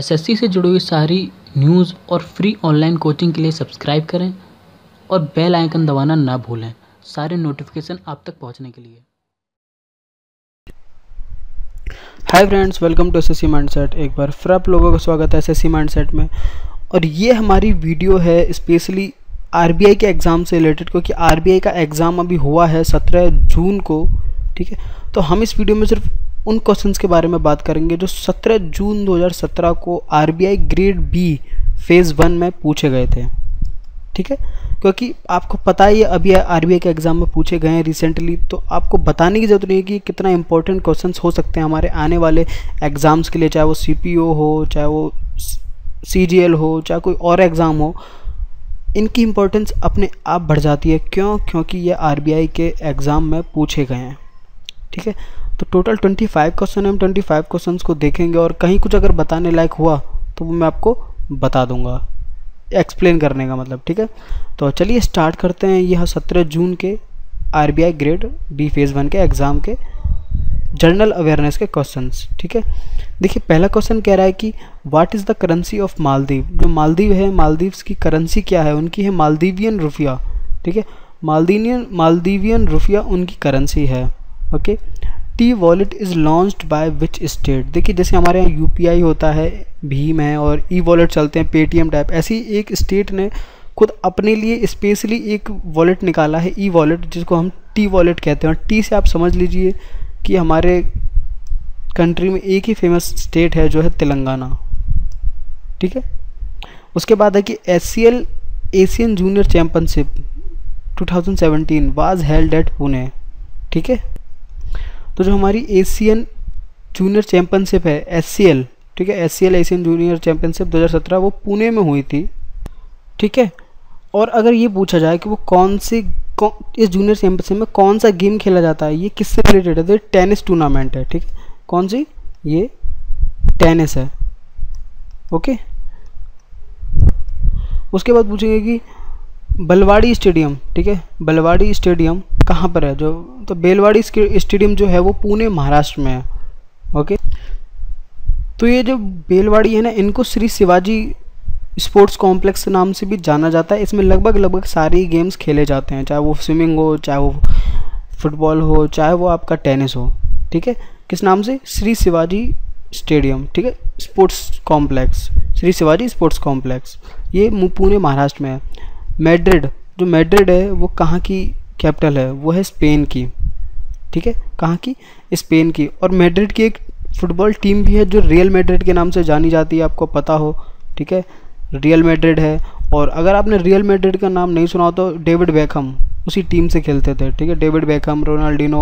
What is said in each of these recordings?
SSC से जुड़ी हुई सारी न्यूज़ और फ्री ऑनलाइन कोचिंग के लिए सब्सक्राइब करें और बेल आइकन दबाना ना भूलें सारे नोटिफिकेशन आप तक पहुंचने के लिए। Hi friends, welcome to SSC mindset. एक बार फिर आप लोगों का स्वागत है एसएससी माइंडसेट में। और ये हमारी वीडियो है स्पेशली आरबीआई के एग्ज़ाम से रिलेटेड, क्योंकि आरबीआई का एग्ज़ाम अभी हुआ है 17 जून को। ठीक है, तो हम इस वीडियो में सिर्फ उन क्वेश्चंस के बारे में बात करेंगे जो 17 जून 2017 को आरबीआई ग्रेड बी फेज़ 1 में पूछे गए थे। ठीक है, क्योंकि आपको पता ही है अभी आरबीआई के एग्ज़ाम में पूछे गए हैं रिसेंटली, तो आपको बताने की ज़रूरत नहीं है कि कितना इंपॉर्टेंट क्वेश्चंस हो सकते हैं हमारे आने वाले एग्ज़ाम्स के लिए, चाहे वो सीपीओ हो, चाहे वो सीजीएल हो, चाहे कोई और एग्ज़ाम हो। इनकी इम्पोर्टेंस अपने आप बढ़ जाती है। क्योंकि ये आरबीआई के एग्ज़ाम में पूछे गए हैं। ठीक है, तो टोटल 25 क्वेश्चन है। हम 25 क्वेश्चंस को देखेंगे और कहीं कुछ अगर बताने लायक हुआ तो वो मैं आपको बता दूंगा, एक्सप्लेन करने का मतलब। ठीक है, तो चलिए स्टार्ट करते हैं। यह 17 जून के आरबीआई ग्रेड बी फेज़ 1 के एग्ज़ाम के जनरल अवेयरनेस के क्वेश्चंस। ठीक है, देखिए पहला क्वेश्चन कह रहा है कि what is the currency of Maldives. जो मालदीव है, मालदीव्स की करेंसी क्या है? उनकी है मालदीवियन रुपया। ठीक है, मालदीवियन रुपया उनकी करेंसी है। Okay, T wallet is launched by which state. देखिए जैसे हमारे यहाँ यूपीआई होता है, भीम है और ई वॉलेट चलते हैं, पेटीएम टाइप, ऐसी एक स्टेट ने खुद अपने लिए स्पेशली एक वॉलेट निकाला है, ई वॉलेट, जिसको हम टी वॉलेट कहते हैं। और टी से आप समझ लीजिए कि हमारे कंट्री में एक ही फेमस स्टेट है जो है तेलंगाना। ठीक है, उसके बाद है कि HCL Asian junior championship 2017 was held at Pune. ठीक है, तो जो हमारी एशियन जूनियर चैम्पियनशिप है एचसीएल, ठीक है, एचसीएल एशियन जूनियर चैम्पियनशिप 2017 वो पुणे में हुई थी। ठीक है, और अगर ये पूछा जाए कि वो इस जूनियर चैम्पियनशिप में कौन सा गेम खेला जाता है, ये किससे रिलेटेड है, तो ये टेनिस टूर्नामेंट है। ठीक है, कौन सी? ये टेनिस है। ओके, उसके बाद पूछेंगे कि बलवाड़ी स्टेडियम, ठीक है, बलवाड़ी स्टेडियम कहाँ पर है? तो बेलवाड़ी स्टेडियम जो है वो पुणे महाराष्ट्र में है। ओके, तो ये जो बेलवाड़ी है ना, इनको श्री शिवाजी स्पोर्ट्स कॉम्प्लेक्स नाम से भी जाना जाता है। इसमें लगभग सारे गेम्स खेले जाते हैं, चाहे वो स्विमिंग हो, चाहे वो फुटबॉल हो, चाहे वो आपका टेनिस हो। ठीक है, किस नाम से? श्री शिवाजी स्टेडियम। ठीक है, sports complex, Shri Shivaji sports complex, ये पुणे महाराष्ट्र में है। मैड्रिड, जो मैड्रिड है वो कहाँ की कैपिटल है? वो है स्पेन की। ठीक है, कहाँ की? स्पेन की। और मैड्रिड की एक फुटबॉल टीम भी है जो रियल मैड्रिड के नाम से जानी जाती है, आपको पता हो। ठीक है, रियल मैड्रिड है। और अगर आपने रियल मैड्रिड का नाम नहीं सुना हो तो डेविड बेकहम उसी टीम से खेलते थे। ठीक है, डेविड बेकहम, रोनाल्डिनो,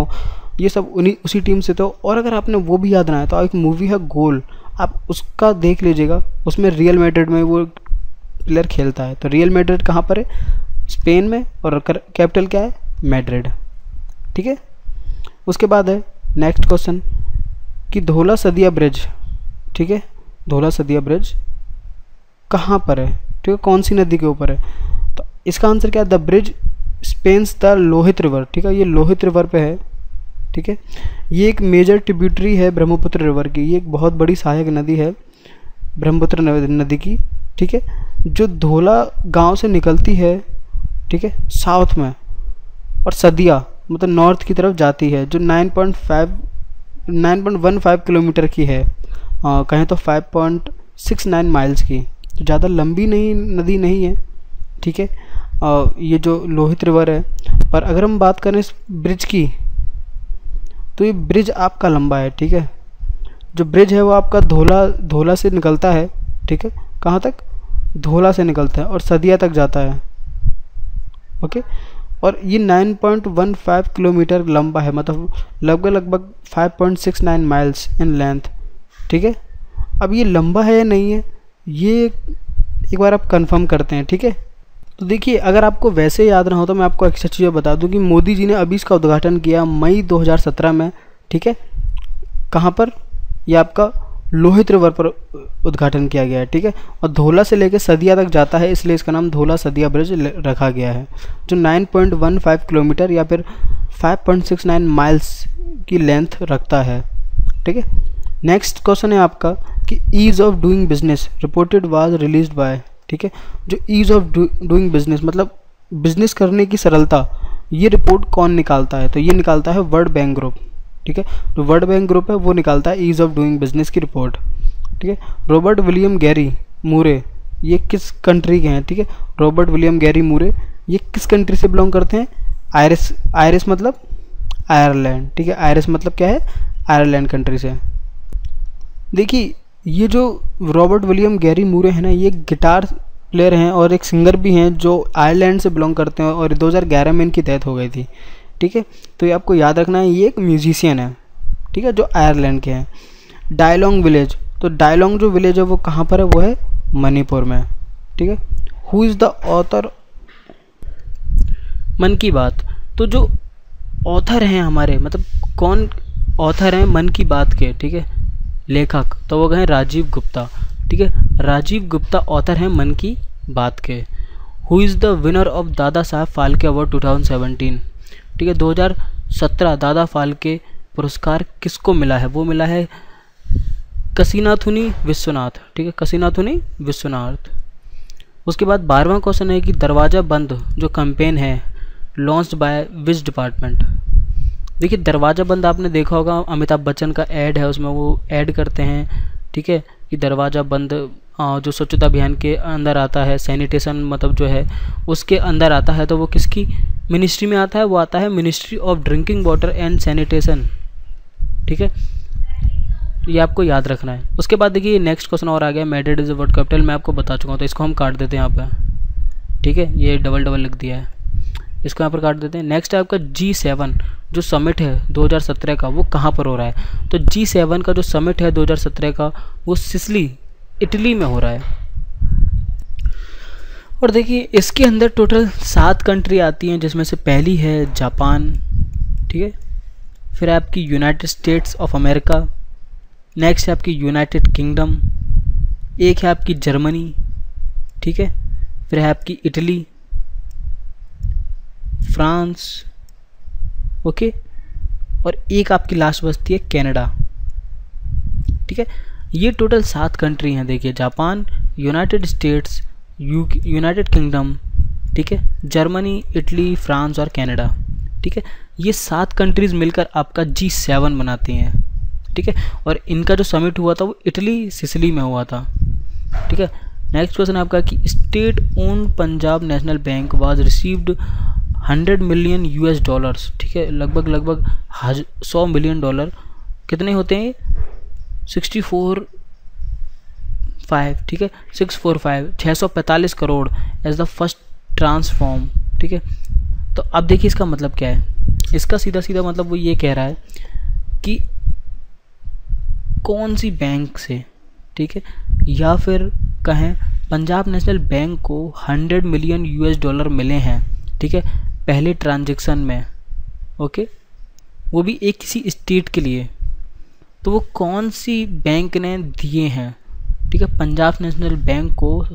ये सब उसी टीम से थे। और अगर आपने वो भी याद ना है तो एक मूवी है गोल, आप उसका देख लीजिएगा, उसमें रियल मैड्रिड में वो प्लेयर खेलता है। तो रियल मैड्रिड कहाँ पर है? स्पेन में, और कैपिटल क्या है? मैड्रिड। ठीक है, उसके बाद है नेक्स्ट क्वेश्चन कि धौला सदिया ब्रिज, ठीक है, धौला सदिया ब्रिज कहाँ पर है? ठीक है, कौन सी नदी के ऊपर है? तो इसका आंसर क्या है? The bridge spans the Lohit river. ठीक है, ये लोहित रिवर पे है। ठीक है, ये एक मेजर ट्रिब्यूटरी है ब्रह्मपुत्र रिवर की। ये एक बहुत बड़ी सहायक नदी है ब्रह्मपुत्र नदी की। ठीक है, जो धौला गांव से निकलती है, ठीक है, साउथ में, और सदिया मतलब नॉर्थ की तरफ जाती है, जो 9.15 किलोमीटर की है, कहें तो 5.69 माइल्स की। तो ज़्यादा लंबी नदी नहीं है। ठीक है, ये जो लोहित रिवर है। पर अगर हम बात करें इस ब्रिज की, तो ये ब्रिज आपका लंबा है। ठीक है, जो ब्रिज है वो आपका धौला से निकलता है। ठीक है, कहाँ तक? धौला से निकलता है और सदिया तक जाता है। ओके, और ये 9.15 किलोमीटर लंबा है, मतलब लगभग 5.69 माइल्स इन लेंथ। ठीक है, अब ये लंबा है या नहीं है, ये एक बार आप कंफर्म करते हैं। ठीक है, तो देखिए अगर आपको वैसे याद ना हो तो मैं आपको एक चीज़ बता दूं कि मोदी जी ने अभी इसका उद्घाटन किया मई 2017 में। ठीक है, कहाँ पर? ये आपका लोहित रिवर पर उद्घाटन किया गया है। ठीक है, और धौला से लेकर सदिया तक जाता है, इसलिए इसका नाम धौला सदिया ब्रिज रखा गया है, जो 9.15 किलोमीटर या फिर 5.69 माइल्स की लेंथ रखता है। ठीक है, नेक्स्ट क्वेश्चन है आपका कि ease of doing business reported was released by, ठीक है, जो ईज़ ऑफ डूइंग बिजनेस मतलब बिजनेस करने की सरलता, ये रिपोर्ट कौन निकालता है? तो ये निकालता है वर्ल्ड बैंक ग्रुप, ठीक है। जो वर्ल्ड बैंक ग्रुप है वो निकालता है ईज़ ऑफ डूइंग बिजनेस की रिपोर्ट, ठीक है। रॉबर्ट विलियम गैरी मूरे ये किस कंट्री के हैं? ठीक है, रॉबर्ट विलियम गैरी मूरे ये किस कंट्री से बिलोंग करते हैं? आयरिश, आयरिश मतलब आयरलैंड, ठीक है, आयरिश मतलब क्या है? आयरलैंड कंट्री से। देखिए ये जो रॉबर्ट विलियम गैरी मूरे हैं ना, ये गिटार प्लेयर हैं और एक सिंगर भी हैं जो आयरलैंड से बिलोंग करते हैं और 2011 में इनकी डेथ हो गई थी, ठीक है। तो ये आपको याद रखना है, ये एक म्यूजिशियन है, ठीक है, जो आयरलैंड के हैं। डायलोंग विलेज, तो डायलोंग जो विलेज है वो कहाँ पर है? वो है मणिपुर में, ठीक है। हु इज़ द ऑथर मन की बात, तो जो ऑथर हैं हमारे, मतलब कौन ऑथर हैं मन की बात के, ठीक है, लेखक, तो वो हैं राजीव गुप्ता, ठीक है। राजीव गुप्ता ऑथर हैं मन की बात के। Who is the winner of Dada Saheb Phalke award 2017, ठीक है, 2017 दादा फाल्के पुरस्कार किसको मिला है? वो मिला है काशीनाथुनी विश्वनाथ, ठीक है, काशीनाथुनी विश्वनाथ। उसके बाद 12वां क्वेश्चन है कि दरवाज़ा बंद जो कैंपेन है लॉन्च्ड बाय विच डिपार्टमेंट। देखिए दरवाज़ा बंद आपने देखा होगा, अमिताभ बच्चन का ऐड है, उसमें वो ऐड करते हैं, ठीक है, कि दरवाज़ा बंद जो स्वच्छता अभियान के अंदर आता है, सैनिटेशन मतलब जो है उसके अंदर आता है, तो वो किसकी मिनिस्ट्री में आता है? वो आता है ministry of drinking water and sanitation, ठीक है, ये आपको याद रखना है। उसके बाद देखिए नेक्स्ट क्वेश्चन और आ गया, मैड्रिड इज़ वर्ल्ड कैपिटल, मैं आपको बता चुका हूँ, तो इसको हम काट देते हैं यहाँ पर, ठीक है, ये डबल डबल लिख दिया है, इसको यहाँ पर काट देते हैं। नेक्स्ट है आपका G7 जो समिट है 2017 का, वो कहाँ पर हो रहा है? तो G7 का जो समिट है 2017 का वो सिसिली इटली में हो रहा है। और देखिए इसके अंदर टोटल 7 कंट्री आती हैं, जिसमें से पहली है जापान, ठीक है, फिर है आपकी United states of America, next है आपकी यूनाइटेड किंगडम, एक है आपकी जर्मनी, ठीक है, फिर है आपकी इटली, फ्रांस, ओके, और एक आपकी लास्ट बचती है कनाडा, ठीक है। ये टोटल 7 कंट्री हैं, देखिए Japan, United states, United kingdom, ठीक है, जर्मनी, इटली, फ्रांस और कनाडा, ठीक है। ये 7 कंट्रीज़ मिलकर आपका G7 बनाती हैं, ठीक है, और इनका जो समिट हुआ था वो इटली सिसिली में हुआ था, ठीक है। नेक्स्ट क्वेश्चन है आपका कि state own Punjab national bank was received 100 million $, ठीक है, लगभग 100 मिलियन डॉलर, कितने होते हैं? 645, ठीक है, 645 crore as the first transform, ठीक है। तो अब देखिए इसका मतलब क्या है? इसका सीधा सीधा मतलब वो ये कह रहा है कि कौन सी बैंक से, ठीक है, या फिर कहें पंजाब नेशनल बैंक को 100 मिलियन $, मिले हैं, ठीक है, पहले ट्रांजैक्शन में, ओके, वो भी एक किसी स्टेट के लिए, तो वो कौन सी बैंक ने दिए हैं? ठीक है, पंजाब नेशनल बैंक को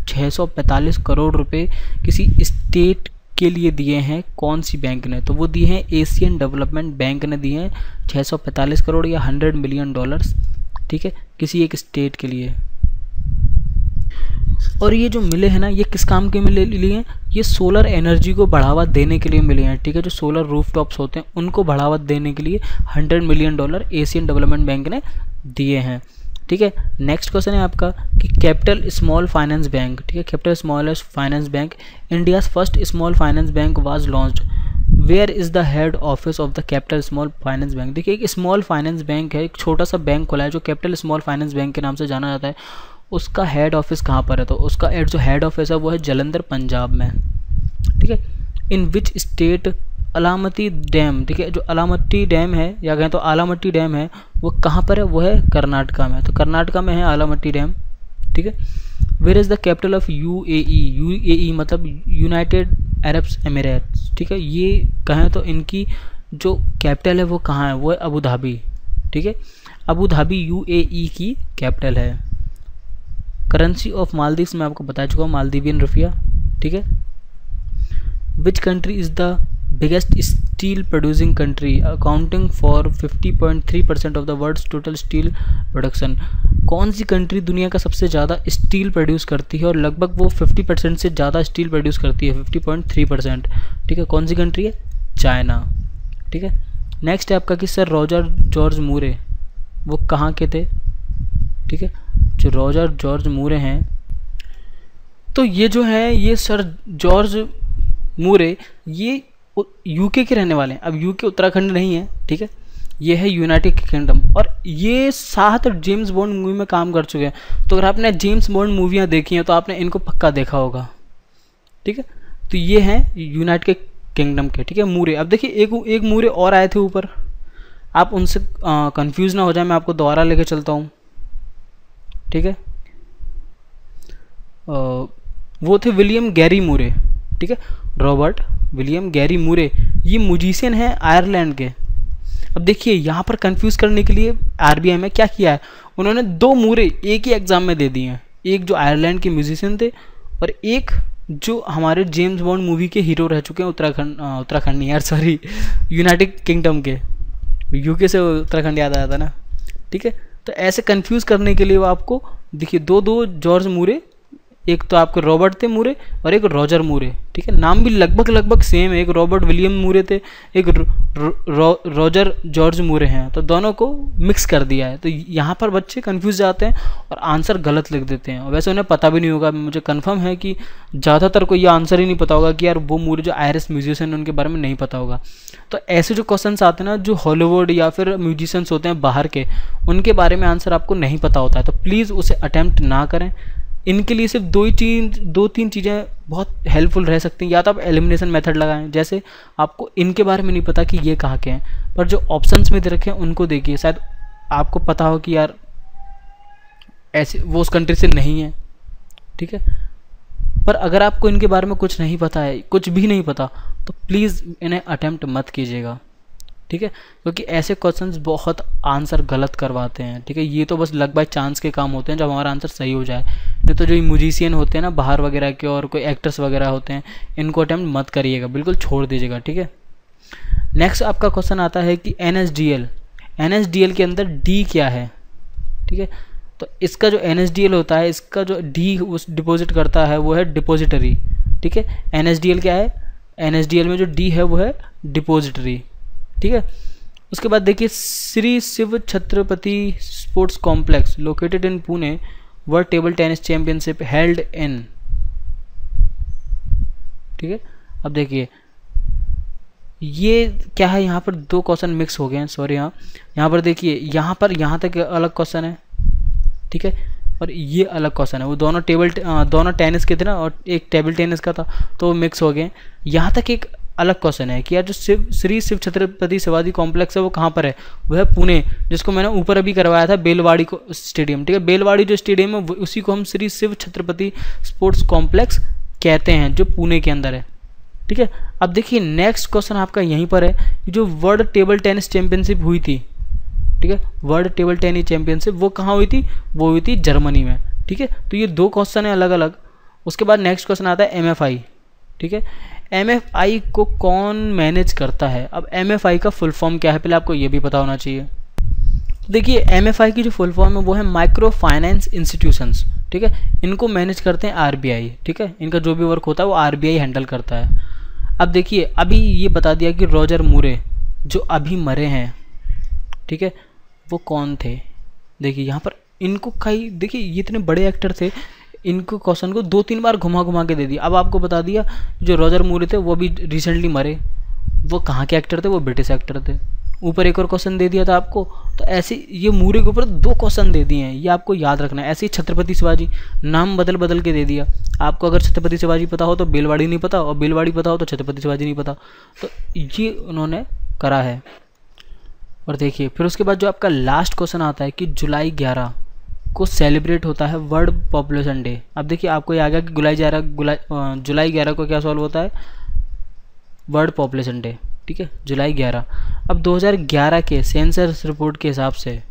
645 करोड़ रुपए किसी स्टेट के लिए दिए हैं, कौन सी बैंक ने? तो वो दिए हैं एशियन डेवलपमेंट बैंक ने दिए हैं 645 करोड़ या 100 मिलियन डॉलर्स, ठीक है, किसी एक स्टेट के लिए। और ये जो मिले हैं ना, ये किस काम के मिले लिए हैं? ये सोलर एनर्जी को बढ़ावा देने के लिए मिले हैं, ठीक है, जो सोलर रूफटॉप्स होते हैं उनको बढ़ावा देने के लिए 100 million dollar Asian development bank ने दिए हैं, ठीक है। नेक्स्ट क्वेश्चन है आपका कि कैपिटल स्मॉल फाइनेंस बैंक, ठीक है, capital small finance bank, India's first small finance bank was launched, where is the head office of the capital small finance bank. देखिए एक स्मॉल फाइनेंस बैंक है, एक छोटा सा बैंक खुला है जो कैपिटल स्मॉल फाइनेंस बैंक के नाम से जाना जाता है, उसका हेड ऑफिस कहाँ पर है? तो उसका जो हेड ऑफिस है वो है जलंधर पंजाब में, ठीक है। इन विच स्टेट अलामती डैम, ठीक है, जो अलामती डैम है या कहें तो आलामट्टी डैम है वो कहाँ पर है? वो है कर्नाटका में, तो कर्नाटका में है आलामट्टी डैम, ठीक है। Where is the capital of UAE, UAE मतलब यूनाइटेड अरब एमिरेट्स, ठीक है, ये कहें तो इनकी जो कैपिटल है वो कहाँ है? वो है अबू धाबी, ठीक है, अबू धाबी यूएई की कैपिटल है। करेंसी ऑफ मालदीव्स मैं आपको बता चुका हूँ, मालदीवियन रुपया, ठीक है। Which country is the biggest steel producing country accounting for 50.3% of the world's total steel production. कौन सी कंट्री दुनिया का सबसे ज़्यादा स्टील प्रोड्यूस करती है और लगभग वो 50% से ज़्यादा स्टील प्रोड्यूस करती है, 50.3%। ठीक है, कौन सी कंट्री है? चाइना। ठीक है, नेक्स्ट है आपका कि सर रॉजर जॉर्ज मूरे वो कहाँ के थे? ठीक है, जो रॉजर जॉर्ज मूरे हैं, तो ये जो है ये सर जॉर्ज मूरे ये यूके के रहने वाले हैं। अब यूके उत्तराखंड नहीं है, ठीक है, ये है यूनाइटेड किंगडम, और ये 7 जेम्स बॉन्ड मूवी में काम कर चुके हैं। तो अगर आपने जेम्स बॉन्ड मूवियाँ देखी हैं तो आपने इनको पक्का देखा होगा। ठीक है, तो ये हैं यूनाइटेड किंगडम के, ठीक है, मूरे। अब देखिए एक मूरे और आए थे ऊपर, आप उनसे कंफ्यूज ना हो जाए, मैं आपको दोबारा लेके चलता हूँ। ठीक है, वो थे विलियम गैरी मूरे। ठीक है, रॉबर्ट विलियम गैरी मूरे, ये म्यूजिशियन हैं आयरलैंड के। अब देखिए यहाँ पर कंफ्यूज करने के लिए आरबीआई में क्या किया है, उन्होंने 2 मूरे एक ही एग्जाम में दे दिए हैं, एक जो आयरलैंड के म्यूजिशियन थे और एक जो हमारे जेम्स बॉन्ड मूवी के हीरो रह चुके हैं उत्तराखंड नहीं यार, सॉरी, यूनाइटेड किंगडम के। यूके से उत्तराखंड याद आया था ना। ठीक है, तो ऐसे कंफ्यूज करने के लिए वो आपको देखिए 2 जॉर्ज मूरे, एक तो आपके रॉबर्ट थे मूरे और एक रॉजर मूरे। ठीक है, नाम भी लगभग सेम है, एक रॉबर्ट विलियम मूरे थे, एक रॉजर जॉर्ज मूरे हैं, तो दोनों को मिक्स कर दिया है। तो यहाँ पर बच्चे कंफ्यूज जाते हैं और आंसर गलत लिख देते हैं, और वैसे उन्हें पता भी नहीं होगा। मुझे कंफर्म है कि ज़्यादातर को ये आंसर ही नहीं पता होगा कि यार वो मूरे जो आयरिश म्यूजिशियन उनके बारे में नहीं पता होगा। तो ऐसे जो क्वेश्चंस आते हैं ना, जो हॉलीवुड या फिर म्यूजिशियंस होते हैं बाहर के, उनके बारे में आंसर आपको नहीं पता होता है, तो प्लीज़ उसे अटैम्प्ट ना करें। इनके लिए सिर्फ 2-3 चीज़ें बहुत हेल्पफुल रह सकती हैं। या तो आप एलिमिनेशन मेथड लगाएं, जैसे आपको इनके बारे में नहीं पता कि ये कहाँ के हैं, पर जो ऑप्शंस में दे रखे हैं उनको देखिए, शायद आपको पता हो कि यार ऐसे वो उस कंट्री से नहीं है। ठीक है, पर अगर आपको इनके बारे में कुछ नहीं पता है, कुछ भी नहीं पता, तो प्लीज़ इन्हें अटैम्प्ट मत कीजिएगा। ठीक है, क्योंकि ऐसे क्वेश्चंस बहुत आंसर गलत करवाते हैं। ठीक है, ये तो बस लक बाय चांस के काम होते हैं जब हमारा आंसर सही हो जाए। नहीं तो जो म्यूजिशियन होते हैं ना बाहर वगैरह के, और कोई एक्टर्स वगैरह होते हैं, इनको अटैम्प्ट मत करिएगा, बिल्कुल छोड़ दीजिएगा। ठीक है, नेक्स्ट आपका क्वेश्चन आता है कि NSDL के अंदर डी क्या है। ठीक है, तो इसका जो NSDL होता है, इसका जो डी उस डिपॉजिट करता है वो है डिपॉजिटरी। ठीक है, NSDL क्या है? NSDL में जो डी है वो है डिपॉजिटरी। ठीक है, उसके बाद देखिए Shri Shiv Chhatrapati sports complex located in Pune, world table tennis championship held in. ठीक है, अब देखिए ये क्या है, यहाँ पर 2 क्वेश्चन मिक्स हो गए हैं, सॉरी। यहाँ पर देखिए, यहाँ तक अलग क्वेश्चन है। ठीक है, और ये अलग क्वेश्चन है, वो दोनों टेनिस के थे ना, और एक टेबल टेनिस का था, तो वो मिक्स हो गए। यहाँ तक एक अलग क्वेश्चन है कि यार जो श्री शिव छत्रपति शिवाजी कॉम्प्लेक्स है वो कहाँ पर है? वो है पुणे, जिसको मैंने ऊपर अभी करवाया था बेलवाड़ी को स्टेडियम। ठीक है, बेलवाड़ी जो स्टेडियम है उसी को हम श्री शिव छत्रपति स्पोर्ट्स कॉम्प्लेक्स कहते हैं, जो पुणे के अंदर है। ठीक है, अब देखिए नेक्स्ट क्वेश्चन आपका यहीं पर है कि जो वर्ल्ड टेबल टेनिस चैंपियनशिप हुई थी, ठीक है, वर्ल्ड टेबल टेनिस चैंपियनशिप वो कहाँ हुई थी? वो हुई थी जर्मनी में। ठीक है, तो ये 2 क्वेश्चन है अलग अलग। उसके बाद नेक्स्ट क्वेश्चन आता है MFI। ठीक है, MFI को कौन मैनेज करता है? अब MFI का फुल फॉर्म क्या है, पहले आपको ये भी पता होना चाहिए। देखिए MFI की जो फुल फॉर्म है वो है माइक्रो फाइनेंस इंस्टीट्यूशंस। ठीक है, इनको मैनेज करते हैं RBI। ठीक है, इनका जो भी वर्क होता है वो RBI हैंडल करता है। अब देखिए अभी ये बता दिया कि रॉजर मूरे जो अभी मरे हैं, ठीक है, वो कौन थे? देखिए यहाँ पर इनको कई, देखिए ये इतने बड़े एक्टर थे, इनको क्वेश्चन को 2-3 बार घुमा के दे दिया। अब आपको बता दिया जो रॉजर मूरे थे वो भी रिसेंटली मरे, वो कहाँ के एक्टर थे? वो ब्रिटिश एक्टर थे। ऊपर एक और क्वेश्चन दे दिया था आपको, तो ऐसे ये मूरे के ऊपर 2 क्वेश्चन दे दिए हैं, ये आपको याद रखना है। ऐसे ही छत्रपति शिवाजी नाम बदल के दे दिया आपको। अगर छत्रपति शिवाजी पता हो तो बेलवाड़ी नहीं पता, और बेलवाड़ी पता हो तो छत्रपति शिवाजी नहीं पता, तो ये उन्होंने करा है। और देखिए फिर उसके बाद जो आपका लास्ट क्वेश्चन आता है कि जुलाई 11 को सेलिब्रेट होता है वर्ल्ड पॉपुलेशन डे। अब देखिए आपको ये आ गया कि जुलाई 11 को क्या सॉल्व होता है? World population day. ठीक है, जुलाई 11। अब 2011 के सेंसस रिपोर्ट के हिसाब से,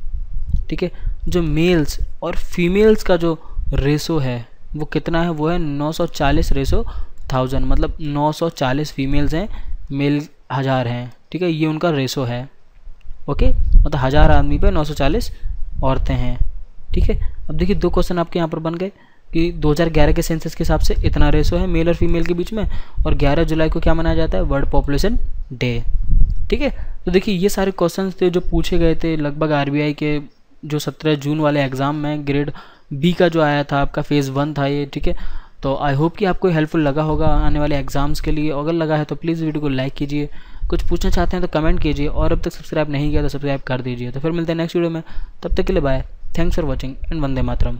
ठीक है, जो मेल्स और फीमेल्स का जो रेशो है वो कितना है? वो है 940 रेशो 1000, मतलब 940 फीमेल्स हैं मेल 1000 हैं, ठीक है, ये उनका रेशो है। ओके, मतलब 1000 आदमी पे 940 औरतें हैं, ठीक है। अब देखिए 2 क्वेश्चन आपके यहाँ पर बन गए कि 2011 के सेंसस के हिसाब से इतना रेशो है मेल और फीमेल के बीच में, और 11 जुलाई को क्या मनाया जाता है, वर्ल्ड पॉपुलेशन डे, ठीक है। तो देखिए ये सारे क्वेश्चंस थे जो पूछे गए थे लगभग आरबीआई के जो 17 जून वाले एग्ज़ाम में ग्रेड बी का जो आया था, आपका फेज़ 1 था ये, ठीक है। तो आई होप कि आपको हेल्पफुल लगा होगा आने वाले एग्जाम्स के लिए। अगर लगा है तो प्लीज़ वीडियो को लाइक कीजिए, कुछ पूछना चाहते हैं तो कमेंट कीजिए, और अब तक सब्सक्राइब नहीं किया तो सब्सक्राइब कर दीजिए। तो फिर मिलते हैं नेक्स्ट वीडियो में, तब तक के लिए bye, thanks for watching and Vande Mataram.